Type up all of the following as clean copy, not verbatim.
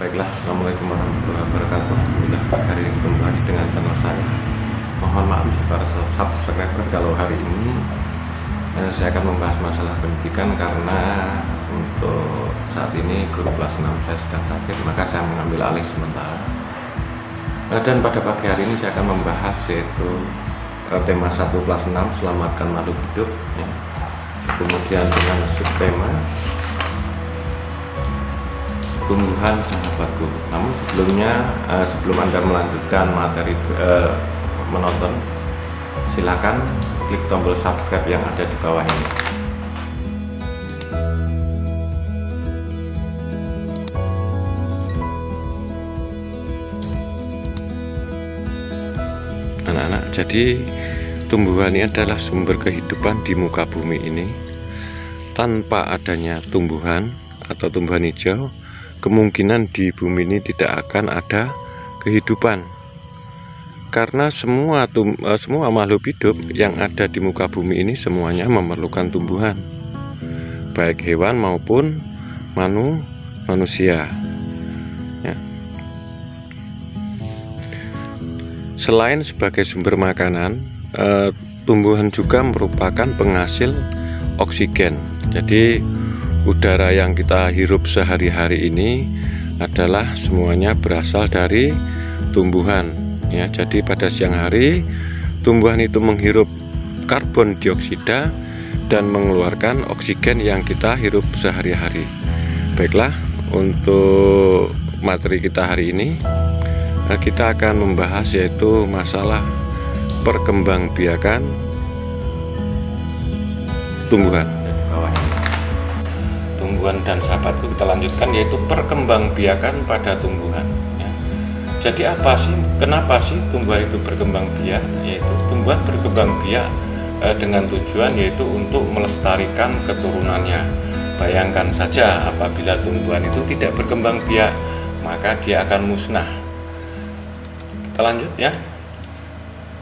Baiklah, assalamualaikum warahmatullahi wabarakatuh. Alhamdulillah, hari ini ketemu lagi dengan channel saya. Mohon maaf para subscriber kalau hari ini saya akan membahas masalah pendidikan, karena untuk saat ini guru kelas 6 saya sedang sakit, maka saya mengambil alih sementara. Dan pada pagi hari ini saya akan membahas yaitu tema 1 kelas 6, selamatkan makhluk hidup ya. Kemudian dengan subtema tumbuhan sahabatku. Namun sebelumnya, sebelum Anda melanjutkan materi menonton, silakan klik tombol subscribe yang ada di bawah ini. Anak-anak, jadi tumbuhan ini adalah sumber kehidupan di muka bumi ini. Tanpa adanya tumbuhan atau tumbuhan hijau, kemungkinan di bumi ini tidak akan ada kehidupan, karena semua makhluk hidup yang ada di muka bumi ini semuanya memerlukan tumbuhan, baik hewan maupun manusia ya. Selain sebagai sumber makanan, tumbuhan juga merupakan penghasil oksigen. Jadi udara yang kita hirup sehari-hari ini adalah semuanya berasal dari tumbuhan ya. Jadi pada siang hari tumbuhan itu menghirup karbon dioksida dan mengeluarkan oksigen yang kita hirup sehari-hari. Baiklah, untuk materi kita hari ini kita akan membahas yaitu masalah perkembangbiakan tumbuhan. Tumbuhan dan sahabatku, kita lanjutkan yaitu perkembangbiakan pada tumbuhan ya. Jadi apa sih, kenapa sih tumbuhan itu berkembang biak? Yaitu tumbuhan berkembang biak dengan tujuan yaitu untuk melestarikan keturunannya. Bayangkan saja apabila tumbuhan itu tidak berkembang biak, maka dia akan musnah. Kita lanjut ya.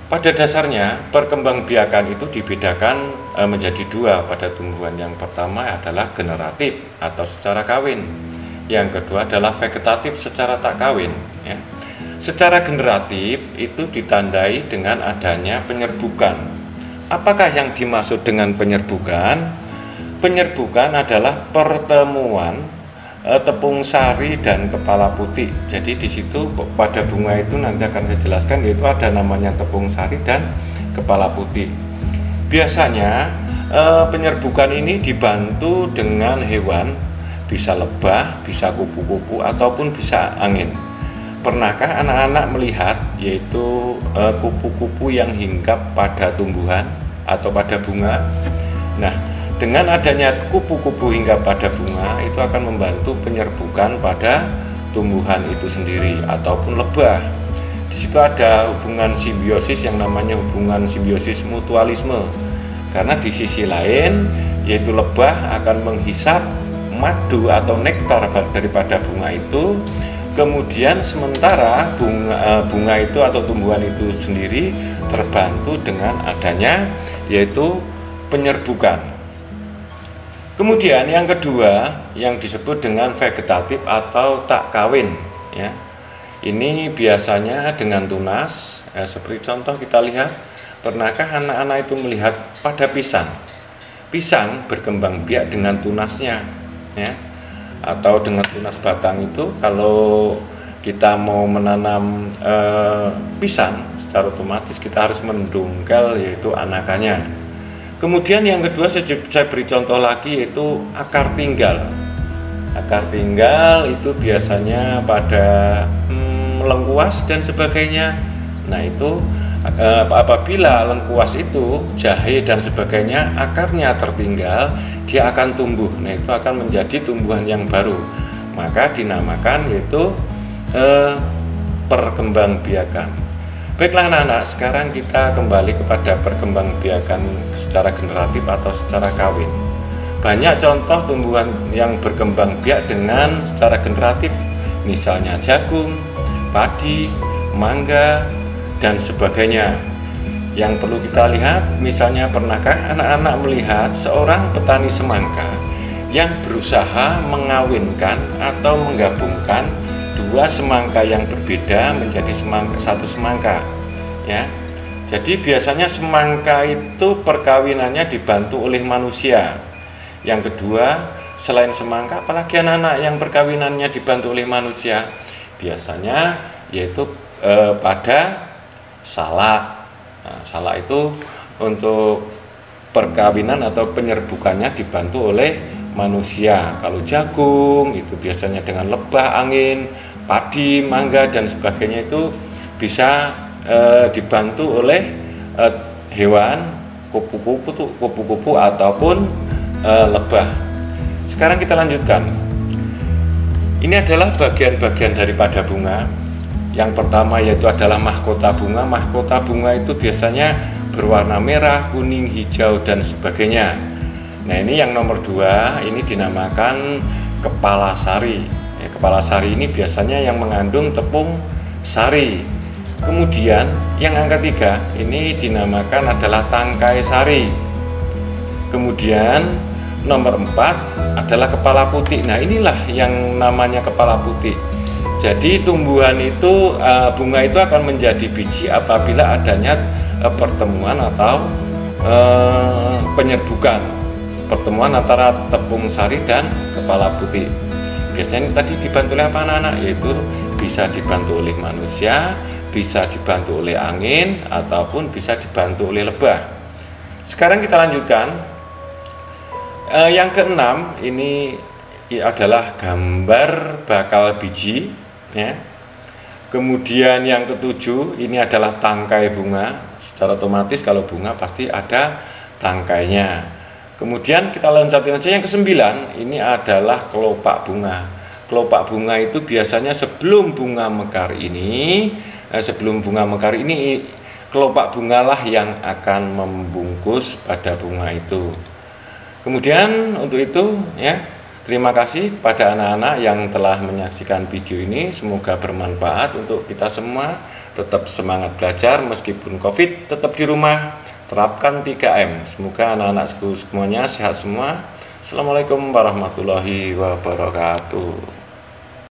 Pada dasarnya perkembangbiakan itu dibedakan menjadi dua pada tumbuhan. Yang pertama adalah generatif atau secara kawin. Yang kedua adalah vegetatif secara tak kawin ya. Secara generatif itu ditandai dengan adanya penyerbukan. Apakah yang dimaksud dengan penyerbukan? Penyerbukan adalah pertemuan tepung sari dan kepala putih. Jadi di situ pada bunga itu nanti akan saya jelaskan, yaitu ada namanya tepung sari dan kepala putih. Biasanya penyerbukan ini dibantu dengan hewan, bisa lebah, bisa kupu-kupu, ataupun bisa angin. Pernahkah anak-anak melihat yaitu kupu-kupu yang hinggap pada tumbuhan atau pada bunga? Nah, dengan adanya kupu-kupu hingga pada bunga itu akan membantu penyerbukan pada tumbuhan itu sendiri ataupun lebah. Di situ ada hubungan simbiosis yang namanya hubungan simbiosis mutualisme. Karena di sisi lain yaitu lebah akan menghisap madu atau nektar daripada bunga itu. Kemudian sementara bunga itu atau tumbuhan itu sendiri terbantu dengan adanya yaitu penyerbukan. Kemudian yang kedua yang disebut dengan vegetatif atau tak kawin ya. Ini biasanya dengan tunas. Seperti contoh kita lihat, pernahkah anak-anak itu melihat pada pisang? Pisang berkembang biak dengan tunasnya ya. Atau dengan tunas batang itu, kalau kita mau menanam pisang secara otomatis kita harus mendungkel yaitu anakannya. Kemudian yang kedua saya beri contoh lagi yaitu akar tinggal. Akar tinggal itu biasanya pada lengkuas dan sebagainya. Nah itu apabila lengkuas itu jahe dan sebagainya akarnya tertinggal, dia akan tumbuh. Nah itu akan menjadi tumbuhan yang baru. Maka dinamakan yaitu perkembangbiakan. Baiklah anak-anak, sekarang kita kembali kepada perkembangbiakan secara generatif atau secara kawin. Banyak contoh tumbuhan yang berkembang biak dengan secara generatif, misalnya jagung, padi, mangga, dan sebagainya. Yang perlu kita lihat, misalnya pernahkah anak-anak melihat seorang petani semangka yang berusaha mengawinkan atau menggabungkan dua semangka yang berbeda menjadi satu semangka, ya. Jadi biasanya semangka itu perkawinannya dibantu oleh manusia. Yang kedua, selain semangka, apalagi anak-anak yang perkawinannya dibantu oleh manusia, biasanya yaitu pada salak. Nah, salak itu untuk perkawinan atau penyerbukannya dibantu oleh manusia. Kalau jagung itu biasanya dengan lebah angin, padi, mangga dan sebagainya itu bisa dibantu oleh hewan kupu-kupu ataupun lebah. Sekarang kita lanjutkan. Ini adalah bagian-bagian daripada bunga. Yang pertama yaitu adalah mahkota bunga. Mahkota bunga itu biasanya berwarna merah, kuning, hijau dan sebagainya. Nah, ini yang nomor 2, ini dinamakan kepala sari. Kepala sari ini biasanya yang mengandung tepung sari. Kemudian yang angka 3 ini dinamakan adalah tangkai sari. Kemudian nomor 4 adalah kepala putih. Nah, inilah yang namanya kepala putih. Jadi tumbuhan itu, bunga itu akan menjadi biji apabila adanya pertemuan atau penyerbukan, pertemuan antara tepung sari dan kepala putih. Biasanya tadi dibantu oleh apa anak-anak? Yaitu bisa dibantu oleh manusia, bisa dibantu oleh angin, ataupun bisa dibantu oleh lebah. Sekarang kita lanjutkan. Yang keenam ini adalah gambar bakal biji, ya. Kemudian yang ketujuh ini adalah tangkai bunga. Secara otomatis kalau bunga pasti ada tangkainya. Kemudian kita loncatin aja yang ke-9, ini adalah kelopak bunga. Kelopak bunga itu biasanya sebelum bunga mekar ini, kelopak bungalah yang akan membungkus pada bunga itu. Kemudian untuk itu, ya, terima kasih kepada anak-anak yang telah menyaksikan video ini. Semoga bermanfaat untuk kita semua. Tetap semangat belajar meskipun COVID, tetap di rumah, terapkan 3M. Semoga anak-anak semuanya sehat semua. Assalamualaikum warahmatullahi wabarakatuh.